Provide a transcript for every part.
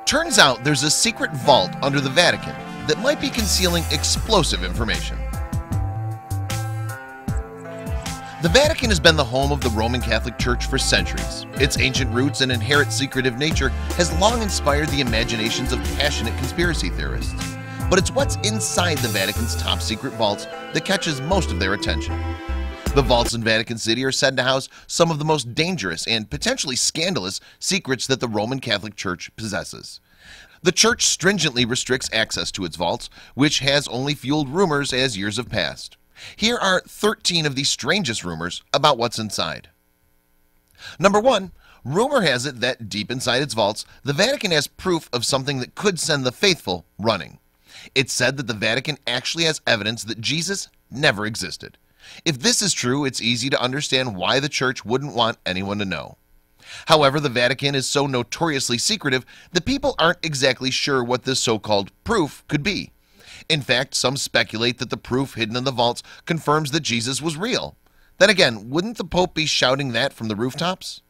Turns out there's a secret vault under the Vatican that might be concealing explosive information. The Vatican has been the home of the Roman Catholic Church for centuries. Its ancient roots and inherent secretive nature has long inspired the imaginations of passionate conspiracy theorists. But it's what's inside the Vatican's top secret vaults that catches most of their attention. The vaults in Vatican City are said to house some of the most dangerous and potentially scandalous secrets that the Roman Catholic Church possesses. The Church stringently restricts access to its vaults, which has only fueled rumors as years have passed. Here are 13 of the strangest rumors about what's inside. Number 1. Rumor has it that deep inside its vaults, the Vatican has proof of something that could send the faithful running. It's said that the Vatican actually has evidence that Jesus never existed. If this is true, it's easy to understand why the Church wouldn't want anyone to know. However, the Vatican is so notoriously secretive that people aren't exactly sure what this so-called proof could be. In fact, some speculate that the proof hidden in the vaults confirms that Jesus was real. Then again, wouldn't the Pope be shouting that from the rooftops?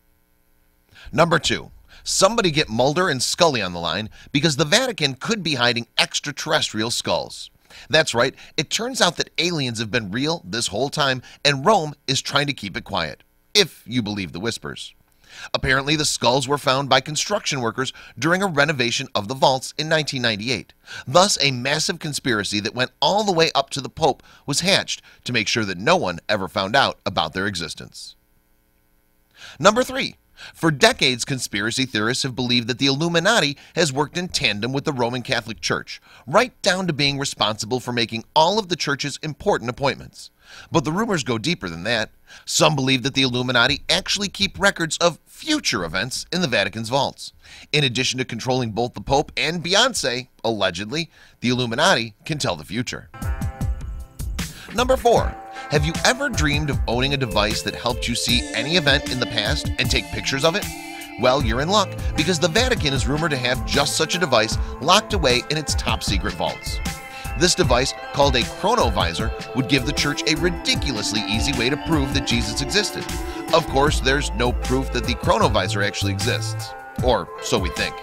Number 2. Somebody get Mulder and Scully on the line, because the Vatican could be hiding extraterrestrial skulls. That's right, it turns out that aliens have been real this whole time, and Rome is trying to keep it quiet, if you believe the whispers. Apparently, the skulls were found by construction workers during a renovation of the vaults in 1998. Thus, a massive conspiracy that went all the way up to the Pope was hatched to make sure that no one ever found out about their existence. Number 3. For decades, conspiracy theorists have believed that the Illuminati has worked in tandem with the Roman Catholic Church, right down to being responsible for making all of the Church's important appointments. But the rumors go deeper than that. Some believe that the Illuminati actually keep records of future events in the Vatican's vaults. In addition to controlling both the Pope and Beyoncé, allegedly, the Illuminati can tell the future. Number 4. Have you ever dreamed of owning a device that helped you see any event in the past and take pictures of it? Well, you're in luck, because the Vatican is rumored to have just such a device locked away in its top secret vaults. This device, called a chronovisor, would give the Church a ridiculously easy way to prove that Jesus existed. Of course, there's no proof that the chronovisor actually exists, or so we think.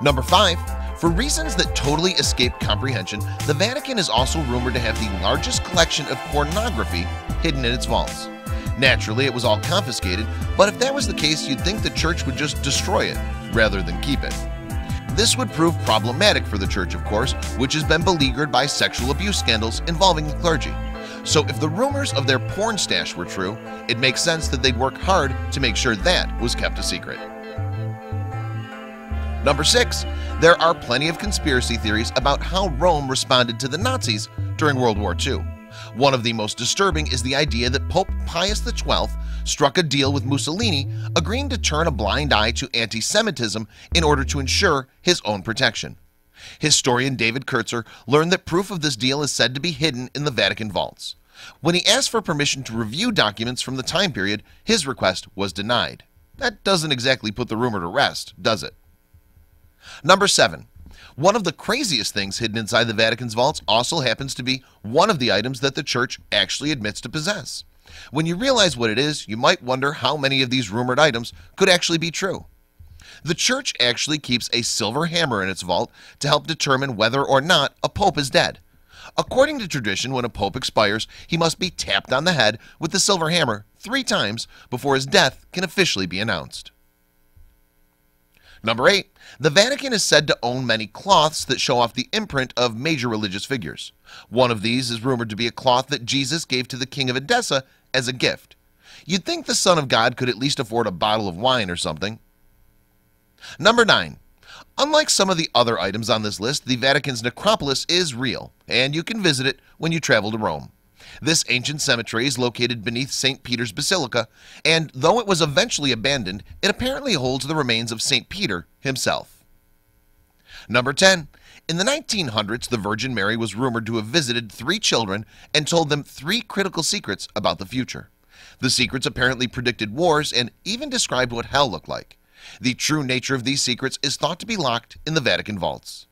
Number 5. For reasons that totally escape comprehension, the Vatican is also rumored to have the largest collection of pornography hidden in its vaults. Naturally, it was all confiscated, but if that was the case, you'd think the Church would just destroy it rather than keep it. This would prove problematic for the Church, of course, which has been beleaguered by sexual abuse scandals involving the clergy. So if the rumors of their porn stash were true, it makes sense that they'd work hard to make sure that was kept a secret. Number 6. There are plenty of conspiracy theories about how Rome responded to the Nazis during World War II. One of the most disturbing is the idea that Pope Pius XII struck a deal with Mussolini, agreeing to turn a blind eye to anti-Semitism in order to ensure his own protection. Historian David Kurtzer learned that proof of this deal is said to be hidden in the Vatican vaults. When he asked for permission to review documents from the time period, his request was denied. That doesn't exactly put the rumor to rest, does it? Number 7. One of the craziest things hidden inside the Vatican's vaults also happens to be one of the items that the Church actually admits to possess. When you realize what it is, you might wonder how many of these rumored items could actually be true. The Church actually keeps a silver hammer in its vault to help determine whether or not a pope is dead. According to tradition, when a pope expires, he must be tapped on the head with the silver hammer 3 times before his death can officially be announced. Number 8. The Vatican is said to own many cloths that show off the imprint of major religious figures. One of these is rumored to be a cloth that Jesus gave to the king of Edessa as a gift. You'd think the Son of God could at least afford a bottle of wine or something. Number 9. Unlike some of the other items on this list, the Vatican's necropolis is real, and you can visit it when you travel to Rome. This ancient cemetery is located beneath St. Peter's Basilica, and though it was eventually abandoned, it apparently holds the remains of St. Peter himself. Number 10. In the 1900s, the Virgin Mary was rumored to have visited 3 children and told them 3 critical secrets about the future. The secrets apparently predicted wars and even described what hell looked like. The true nature of these secrets is thought to be locked in the Vatican vaults.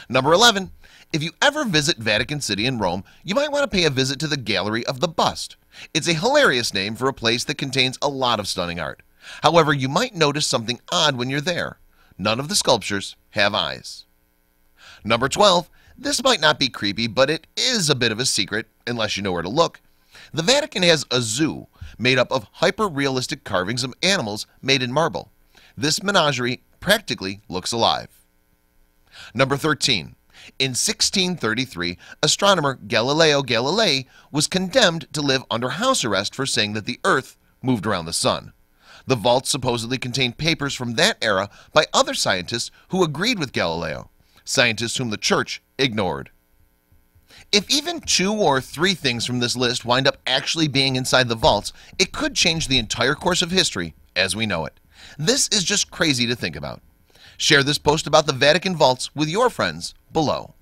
Number 11. If you ever visit Vatican City in Rome, you might want to pay a visit to the Gallery of the Bust. It's a hilarious name for a place that contains a lot of stunning art. However, you might notice something odd when you're there. None of the sculptures have eyes. Number 12. This might not be creepy, but it is a bit of a secret unless you know where to look. The Vatican has a zoo made up of hyper-realistic carvings of animals made in marble. This menagerie practically looks alive. Number 13. In 1633, astronomer Galileo Galilei was condemned to live under house arrest for saying that the Earth moved around the sun. The vaults supposedly contained papers from that era by other scientists who agreed with Galileo, scientists whom the Church ignored. If even 2 or 3 things from this list wind up actually being inside the vaults, it could change the entire course of history as we know it. This is just crazy to think about. Share this post about the Vatican vaults with your friends below.